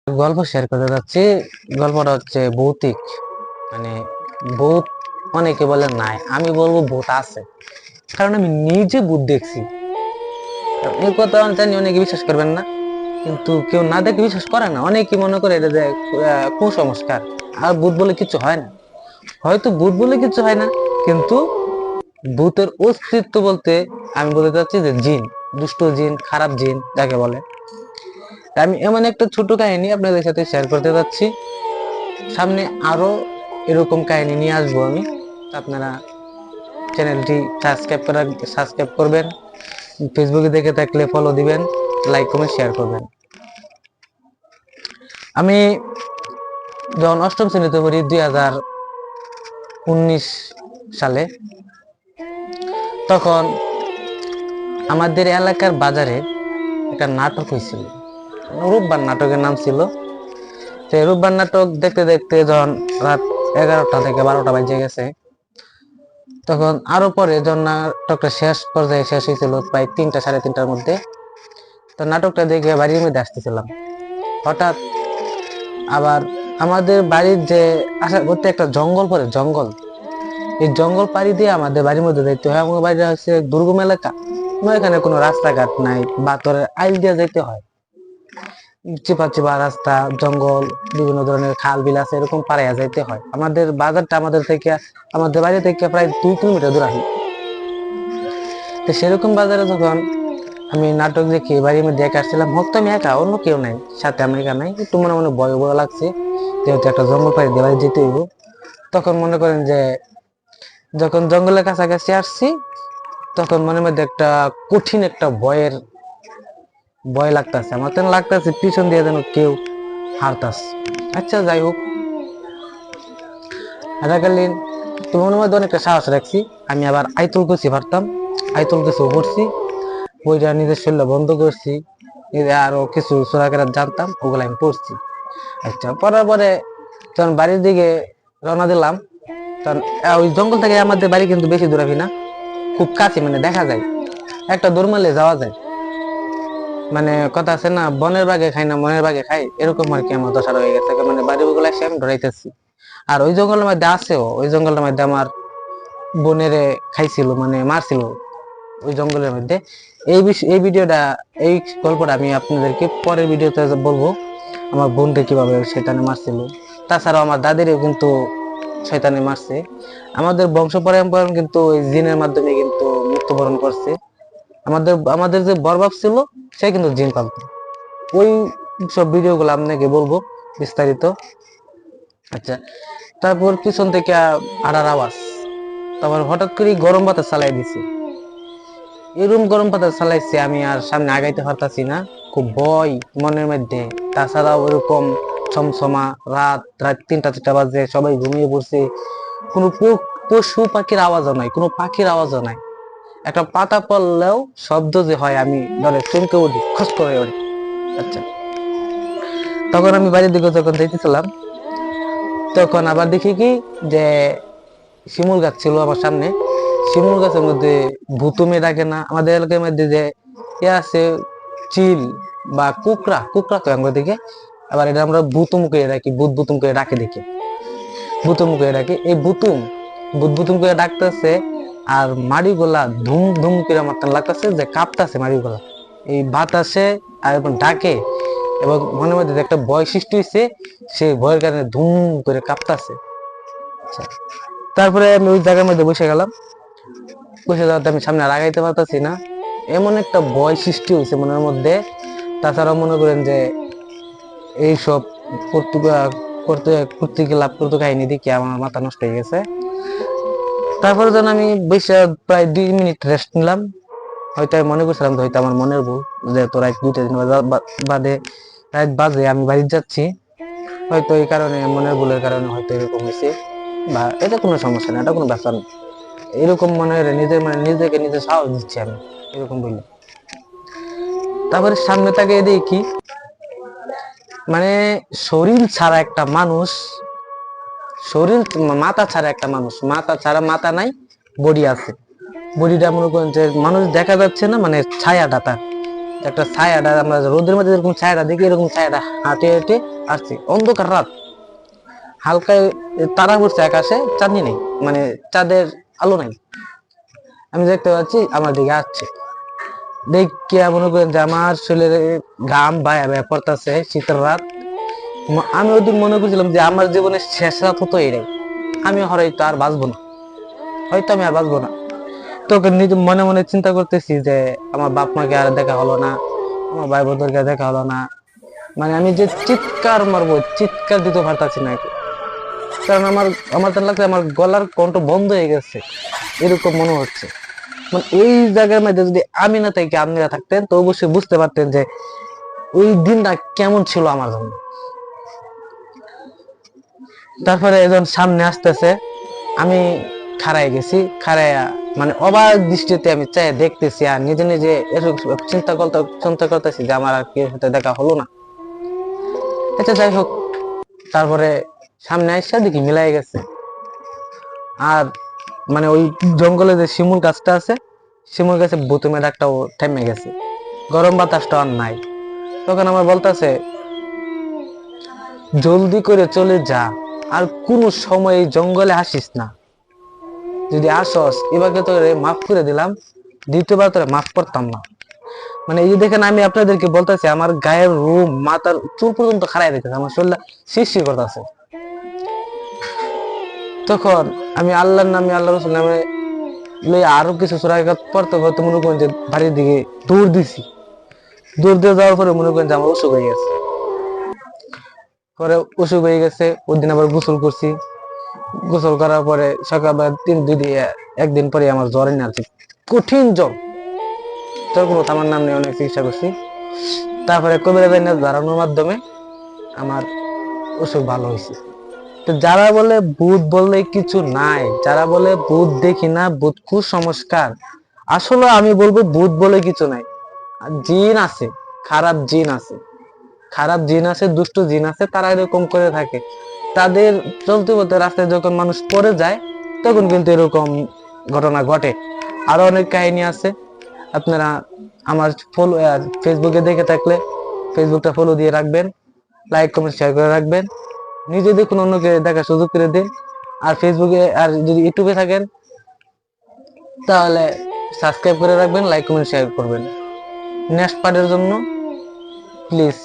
গল্প শেয়ার করতে যাচ্ছি। গল্পটা হচ্ছে ভৌতিক, মানে ভূত অনেকে বলে নাই, আমি বলবো ভূত আছে, কারণ আমি নিজে ভূত দেখছি। এই কথা আমি জানি অনেকে বিশ্বাস করবেন না, কিন্তু কেউ না দেখে বিশ্বাস করে না। অনেকে মনে করে এটা যে কুসংস্কার, আর ভূত বলে কিছু হয় না। হয়তো ভূত বলে কিছু হয় না, কিন্তু ভূতের অস্তিত্ব বলতে আমি বলতে চাচ্ছি যে জিন, দুষ্ট জিন, খারাপ জিন যাকে বলে। আমি এমন একটা ছোট কাহিনী আপনাদের সাথে শেয়ার করতে যাচ্ছি। সামনে আরো এরকম কাহিনী নিয়ে আসবো আমি। আপনারা চ্যানেলটি সাবস্ক্রাইব করবেন, ফেসবুকে দেখে থাকলে ফলো দিবেন, লাইক কমেন্ট শেয়ার করবেন। আমি যখন অষ্টম শ্রেণীতে পড়ি 2019 সালে, তখন আমাদের এলাকার বাজারে একটা নাটক হয়েছিল। রূপবান নাটকের নাম ছিল। সেই রূপবান নাটক দেখতে দেখতে যখন রাত 11টা থেকে 12টা বাজে গেছে, তখন আরো পরে যখন নাটকটা শেষ পর্যায়ে শেষ হয়েছিল প্রায় 3টা সাড়ে 3টার মধ্যে, তো নাটকটা দেখে বাড়ির মধ্যে আসতেছিলাম। হঠাৎ আবার আমাদের বাড়ির যে আসার করতে একটা জঙ্গল পড়ে, জঙ্গল। এই জঙ্গল পাড়ি দিয়ে আমাদের বাড়ির মধ্যে যাইতে হয়। আমার বাড়িটা হচ্ছে দুর্গম এলাকা, এখানে কোনো রাস্তাঘাট নাই, বাতরের আইল দিয়ে যাইতে হয়। চিপা চিপা রাস্তা, জঙ্গল, বিভিন্ন ধরনের খাল বিল আছে, এরকম পাড়াইয়া যাইতে হয়। আমাদের বাজারটা আমাদের বাড়ি থেকে প্রায় 2 কিলোমিটার দূর আছে। তো সেরকম বাজারে যখন আমি নাটক দেখি বাড়ির মধ্যে একা আসছিলাম, হোক তো আমি একা, অন্য কেউ নাই সাথে, আমি একা নাই, একটু মনে মনে ভয় ভয় লাগছে, যেহেতু একটা জঙ্গল পাড়ি দিয়ে বাড়ি যেতে হইব। তখন মনে করেন যে যখন জঙ্গলের কাছাকাছি আসছি, তখন মনের মধ্যে একটা কঠিন একটা ভয় লাগতেছে। আমার তেন লাগতেছে পিছন দিয়ে যেন কেউ হারতাছে। আচ্ছা, যাই হোক, হারাকালীন তো মনের মধ্যে অনেকটা সাহস রাখছি। আমি আবার আইতুল কুচি পারতাম, আইতুল কুচি পড়ছি, বইটা নিজের শরীরে বন্ধ করছি। আরো কিছু সোরাকেরা জানতাম, ওগুলো আমি পড়ছি। আচ্ছা, পড়ার পরে যখন বাড়ির দিকে রওনা দিলাম, তখন ওই জঙ্গল থেকে আমাদের বাড়ি কিন্তু বেশি দূরাবি না, খুব কাছে, মানে দেখা যায়, একটা দৌড় মারলে যাওয়া যায়। মানে কথা আছে না, বনের বাঘে খাই না মনের বাঘে খাই, এরকম আর কি আমার দশা রয়ে গেছে। মানে বাড়ি গুলো এসে আমি ধরাইতেছি। আর ওই জঙ্গলের মধ্যে আছেও, ওই জঙ্গলের মধ্যে আমার বোনেরে খাইছিল, মানে মারছিল ওই জঙ্গলের মধ্যে। এই ভিডিওটা, এই গল্পটা আমি আপনাদেরকে পরের ভিডিওতে বলবো, আমার বোনকে কিভাবে শয়তানে মারছিল। তাছাড়াও আমার দাদিরও কিন্তু শয়তানে মারছে। আমাদের বংশ পরম্পরা কিন্তু ওই জিনের মাধ্যমে কিন্তু মৃত্যুবরণ করছে। আমাদের আমাদের যে বরবাপ ছিল, সে কিন্তু জিন পালতো। ওই সব ভিডিও গুলো আপনাকে বলবো বিস্তারিত। আচ্ছা, তারপর পিছন থেকে আড়ার আওয়াজ, তারপর হঠাৎ করে গরম বাতাস চালাই দিছে। এরকম গরম বাতাস চালাইছে, আমি আর সামনে আগাইতে পারতাছি না, খুব ভয় মনের মধ্যে। তাছাড়াও ওরকম ছমছমা রাত, রাত 3টা 4টা বাজে, সবাই ঘুমিয়ে পড়ছে। কোনো পশু পাখির আওয়াজও নাই, কোনো পাখির আওয়াজও নাই। একটা পাতা পড়লেও শব্দ যে হয়, আমি ধরে চমকে উঠি, খস করে উঠি। আচ্ছা, তখন আমি বাড়ির দিকে যখন যাইতেছিলাম, তখন আবার দেখি কি যে শিমুল গাছ ছিল আমার সামনে। শিমুল গাছের মধ্যে ভুতুমে ডাকে না, আমাদের এলাকার মধ্যে যে এ আছে চিল বা কুকরা, কুকরা তো আমরা দিকে, আবার এটা আমরা ভুতুম করে ডাকি, ভুতুম করে ডাকে দেখি, ভুতুম করে ডাকি। এই ভুতুম করে ডাকতেছে, আর মাড়ি গোলা ধুম ধুম করে আমার লাগতেছে যে কাঁপতেছে মাড়ি গোলা এই বাতাসে, আর এবং ডাকে, এবং মনের মধ্যে একটা ভয় সৃষ্টি হয়েছে, সেই ভয়ের কারণে ধুম করে কাঁপতেছে। আচ্ছা, তারপরে আমি ওই জায়গার মধ্যে বসে গেলাম। বসে যাওয়াতে আমি সামনে আর আগাইতে পারতাছি না, এমন একটা ভয় সৃষ্টি হয়েছে মনের মধ্যে। তাছাড়াও মনে করেন যে এইসব করতে করতে করতে লাভ করতে কাহিনী দেখে আমার মাথা নষ্ট হয়ে গেছে। তারপরে যখন আমি বসে প্রায় 2 মিনিট রেস্ট নিলাম, হয়তো আমি মনে করছিলাম হয়তো আমার মনের ভুল, যে তো রাত 2টা 3 বাদে, রাত বাজে আমি বাড়ি যাচ্ছি, হয়তো এই কারণে, মনের ভুলের কারণে হয়তো এরকম হয়েছে, বা এটা কোনো সমস্যা না, এটা কোনো ব্যাপার না। এরকম মনে হয় নিজের, মানে নিজেকে নিজে সাহস দিচ্ছি আমি, এরকম বললে। তারপরে সামনে তাকে দেখি, মানে শরীর ছাড়া একটা মানুষ, শরীর মাথা ছাড়া একটা মানুষ, মাথা ছাড়া, মাথা নাই, বডি আছে, বডিটা মনে করেন যে মানুষ দেখা যাচ্ছে না, মানে ছায়াটা তার, একটা ছায়াটা আমরা রোদের মধ্যে যেরকম ছায়াটা দেখি এরকম ছায়াটা হাঁটে হেঁটে আসছি। অন্ধকার রাত, হালকা তারা পড়ছে আকাশে, চাঁদনি নেই, মানে চাঁদের আলো নাই। আমি দেখতে পাচ্ছি আমার দিকে আসছে। দেখিয়া মনে করেন যে আমার শরীরে ঘাম বায়া বায়া পড়তেছে, শীতের রাত। আমি ওইদিন মনে করছিলাম যে আমার জীবনের শেষ রাত হতো এটাই, আমি হয়তো আর বাঁচবো না, হয়তো আমি আর বাঁচবো না। তোকে নিজে মনে মনে চিন্তা করতেছি যে আমার বাপ মাকে আর দেখা হলো না, আমার ভাই বোনদেরকে দেখা হলো না। মানে আমি যে চিৎকার মারবো, চিৎকার দিতে পারতাছি না, কারণ আমার আমার তো লাগছে আমার গলার কণ্ঠ বন্ধ হয়ে গেছে, এরকম মনে হচ্ছে। মানে এই জায়গার মধ্যে যদি আমি না থাকি, আপনারা থাকতেন, তো অবশ্যই বুঝতে পারতেন যে ওই দিনটা কেমন ছিল আমার জন্য। তারপরে একজন সামনে আসতেছে, আমি খাড়াই গেছি, খাড়াইয়া মানে অবাক দৃষ্টিতে আমি চাই দেখতেছি, আর নিজে নিজে এরকম চিন্তা করতেছি যে আমার আর কেউ সাথে দেখা হলো না। আচ্ছা যাই হোক, তারপরে সামনে আইসা দেখি মিলাই গেছে। আর মানে ওই জঙ্গলে যে শিমুল গাছটা আছে, শিমুল গাছে বুতুমে ডাকটাও থেমে গেছে, গরম বাতাসটা আর নাই। তখন আমার বলতেছে, জলদি করে চলে যা, আর কোনো সময় এই জঙ্গলে আসিস না, যদি আসস এবারকে তোরে মাফ করে দিলাম, দ্বিতীয়বার তোরে মাফ করতাম না। মানে এই যে দেখেন, আমি আপনাদেরকে বলতেছি, আমার গায়ের রুম মাথার চুল পর্যন্ত খারাই দিতেছে, আমার শরীরটা শিরশির করতেছে। তখন আমি আল্লাহর নামে, আল্লাহ রসুল নামে লই আরো কিছু সূরা পড়তে পড়তে মনে করেন যে বাড়ির দিকে দৌড় দিছি। দৌড় দিয়ে যাওয়ার পরে মনে করেন যে আমার অসুখ হয়ে গেছে। পরে অসুখ হয়ে গেছে, ওই দিন আবার গোসল করছি। গোসল করার পরে সকালবেলা একদিন পরে আমার জ্বর এনে আসছে, কঠিন জ্বর। জ্বর কোনো থামার নাম নেই, অনেক চিকিৎসা করছি। তারপরে কবিরাজ এনে দাঁড়ানোর মাধ্যমে আমার অসুখ ভালো হয়েছে। তো যারা বলে ভূত বললে কিছু নাই, যারা বলে ভূত দেখি না, ভূত কুসংস্কার, আসলে আমি বলবো ভূত বলে কিছু নাই। জিন আছে, খারাপ জিন আছে, খারাপ জিন আছে, দুষ্ট জিন আছে, তারা এরকম করে থাকে। তাদের চলতে পথে রাস্তায় যখন মানুষ পড়ে যায়, তখন কিন্তু এরকম ঘটনা ঘটে। আরো অনেক কাহিনী আছে। আপনারা আমার ফলো ফেসবুকে দেখে থাকলে ফেসবুকটা ফলো দিয়ে রাখবেন, লাইক কমেন্ট শেয়ার করে রাখবেন। নিজে দেখুন, অন্যকে দেখার সুযোগ করে দিন। আর ফেসবুকে আর যদি ইউটিউবে থাকেন তাহলে সাবস্ক্রাইব করে রাখবেন, লাইক কমেন্ট শেয়ার করবেন। নেক্সট পার্টের জন্য প্লিজ